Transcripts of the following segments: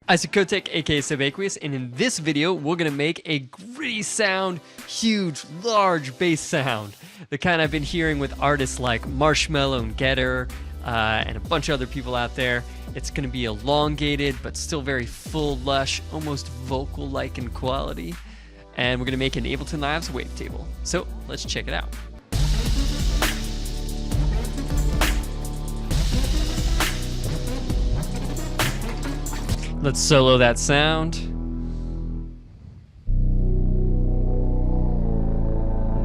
Isokotek, aka Subaqueous, and in this video, we're gonna make a gritty sound, huge, large bass sound. The kind I've been hearing with artists like Marshmello and Getter, and a bunch of other people out there. It's gonna be elongated, but still very full, lush, almost vocal-like in quality. And we're gonna make an Ableton Live's Wavetable. So let's check it out. Let's solo that sound.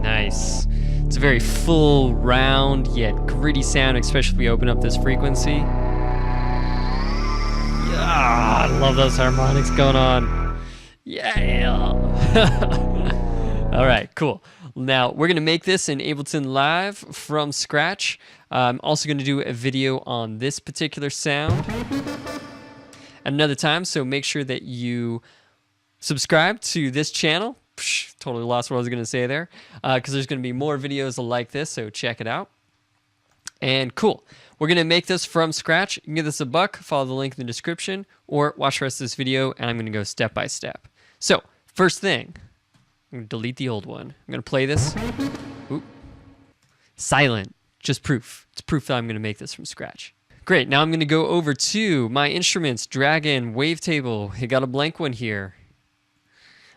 Nice. It's a very full, round, yet gritty sound, especially if we open up this frequency. Yeah, I love those harmonics going on. Yeah. All right, cool. Now, we're going to make this in Ableton Live from scratch. I'm also going to do a video on this particular sound another time, so make sure that you subscribe to this channel. Totally lost what I was going to say there, because there's going to be more videos like this, so check it out. And cool, we're going to make this from scratch. You can give this a buck, follow the link in the description, or watch the rest of this video, and I'm going to go step by step. So, first thing, I'm going to delete the old one. I'm going to play this. Oop. Silent, just proof. It's proof that I'm going to make this from scratch. Great, now I'm going to go over to my instruments, drag in Wavetable. I got a blank one here.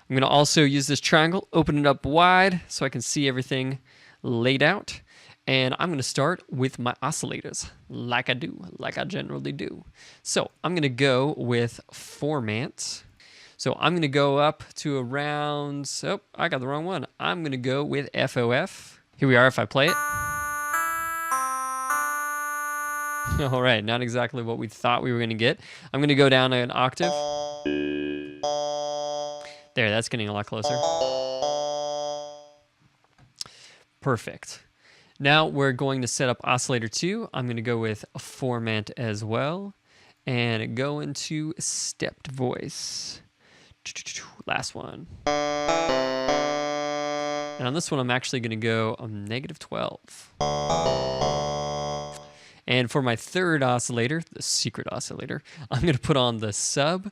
I'm going to also use this triangle, open it up wide so I can see everything laid out. And I'm going to start with my oscillators, like I generally do. So I'm going to go with Format. So I'm going to go up to around, oh, I got the wrong one. I'm going to go with FOF. Here we are if I play it. All right, not exactly what we thought we were going to get. I'm going to go down an octave. There, that's getting a lot closer. Perfect. Now we're going to set up oscillator 2. I'm going to go with a Format as well and go into stepped voice. Last one. And on this one, I'm actually going to go -12. And for my third oscillator, the secret oscillator, I'm going to put on the sub.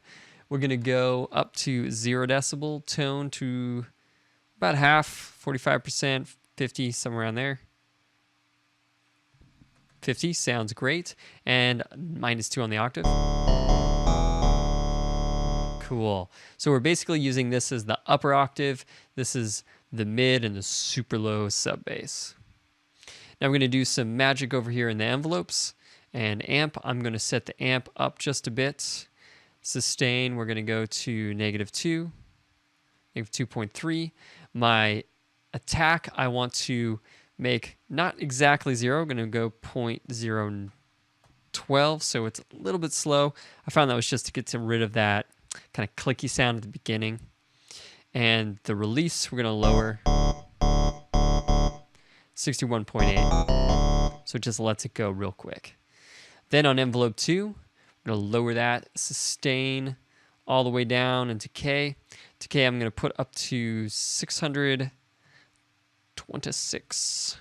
We're going to go up to 0 decibel, tone to about half, 45%, 50, somewhere around there. 50 sounds great. And -2 on the octave. Cool. So we're basically using this as the upper octave. This is the mid and the super low sub bass. Now we're going to do some magic over here in the envelopes. And amp, I'm going to set the amp up just a bit. Sustain, we're going to go to -2, -2.3. My attack, I want to make not exactly 0. I'm going to go 0.012, so it's a little bit slow. I found that was just to get rid of that kind of clicky sound at the beginning. And the release, we're going to lower 61.8. So it just lets it go real quick. Then on envelope 2, I'm going to lower that sustain all the way down into K. To K, I'm going to put up to 626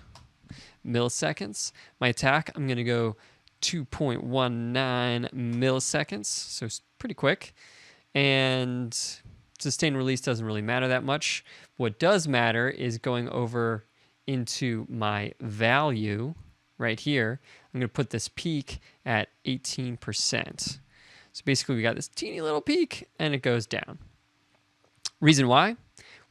milliseconds. My attack, I'm going to go 2.19 milliseconds, so it's pretty quick. And sustain release doesn't really matter that much. What does matter is going over into my value right here. I'm going to put this peak at 18%. So basically we got this teeny little peak and it goes down. Reason why?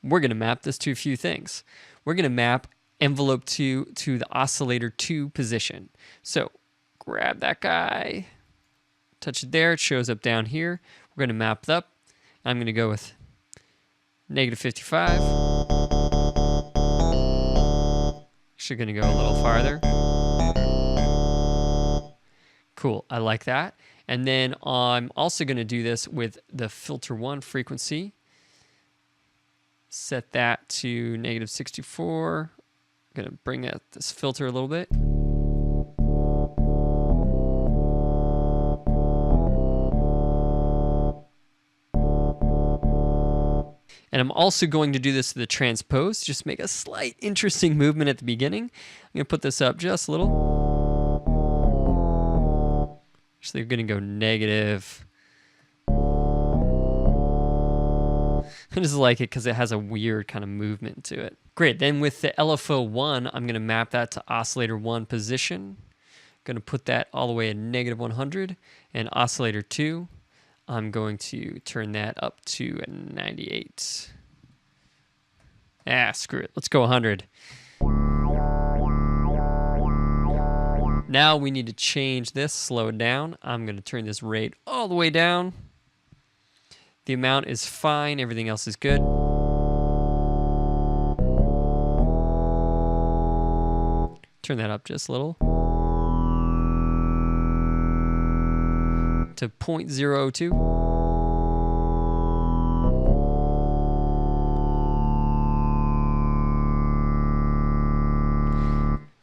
We're going to map this to a few things. We're going to map envelope 2 to the oscillator 2 position. So grab that guy, touch it there, it shows up down here. We're going to map it up. I'm going to go with -55. Actually going to go a little farther. Cool, I like that. And then I'm also going to do this with the filter 1 frequency. Set that to -64. I'm going to bring out this filter a little bit. And I'm also going to do this to the transpose, just make a slight interesting movement at the beginning. I'm going to put this up just a little. Actually, we're going to go negative I just like it because it has a weird kind of movement to it. Great, then with the LFO 1, I'm going to map that to oscillator 1 position. Going to put that all the way at -100. And oscillator 2, I'm going to turn that up to a 98. Screw it. Let's go 100. Now we need to change this, slow it down. I'm going to turn this rate all the way down. The amount is fine. Everything else is good. Turn that up just a little. To 0.02.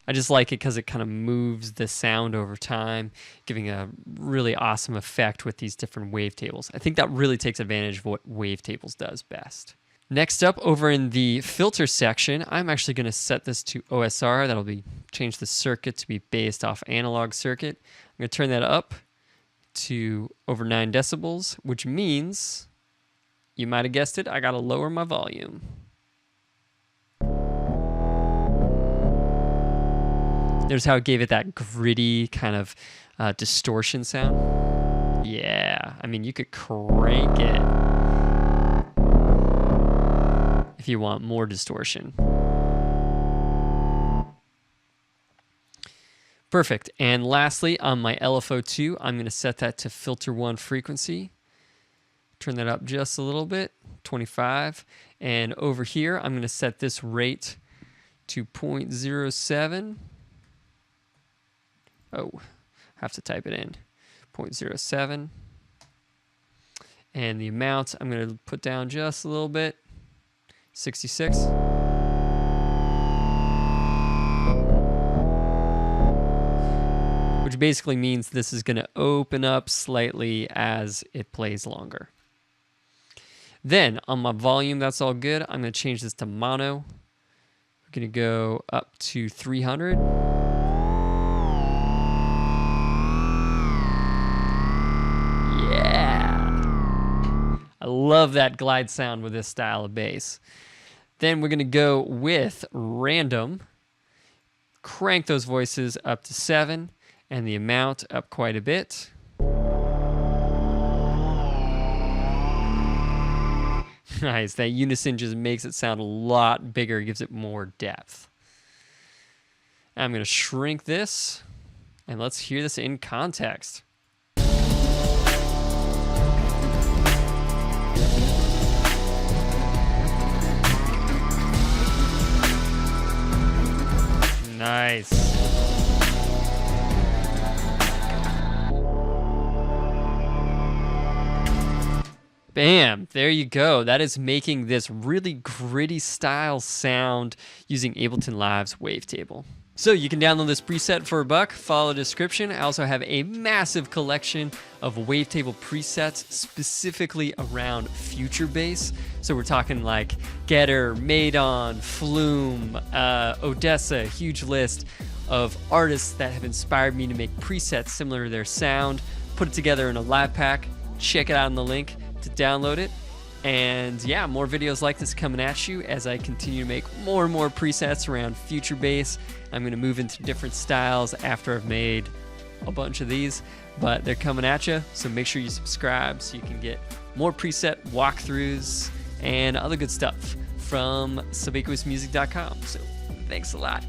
I just like it because it kind of moves the sound over time, giving a really awesome effect with these different wavetables. I think that really takes advantage of what Wavetables does best. Next up, over in the filter section, I'm actually going to set this to OSR. That'll be change the circuit to be based off analog circuit. I'm going to turn that up to over 9 decibels, which means, you might have guessed it, I got to lower my volume. There's how it gave it that gritty kind of distortion sound. Yeah, I mean, you could crank it if you want more distortion. Perfect. And lastly, on my LFO2, I'm going to set that to filter 1 frequency. Turn that up just a little bit, 25. And over here, I'm going to set this rate to 0.07. Oh, have to type it in. 0.07. And the amount I'm going to put down just a little bit. 66. Which basically means this is going to open up slightly as it plays longer. Then on my volume, that's all good. I'm going to change this to mono. We're going to go up to 300. I love that glide sound with this style of bass. Then we're going to go with random. Crank those voices up to 7 and the amount up quite a bit. Nice. That unison just makes it sound a lot bigger, gives it more depth. I'm going to shrink this and let's hear this in context. Nice. Bam, there you go. That is making this really gritty style sound using Ableton Live's Wavetable. So you can download this preset for $1, follow the description. I also have a massive collection of Wavetable presets specifically around future bass. So we're talking like Getter, Madeon, Flume, Odessa, huge list of artists that have inspired me to make presets similar to their sound, put it together in a live pack. Check it out in the link to download it. And yeah, more videos like this coming at you as I continue to make more and more presets around future bass. I'm going to move into different styles after I've made a bunch of these, but they're coming at you. So make sure you subscribe so you can get more preset walkthroughs and other good stuff from subaquousmusic.com. So thanks a lot.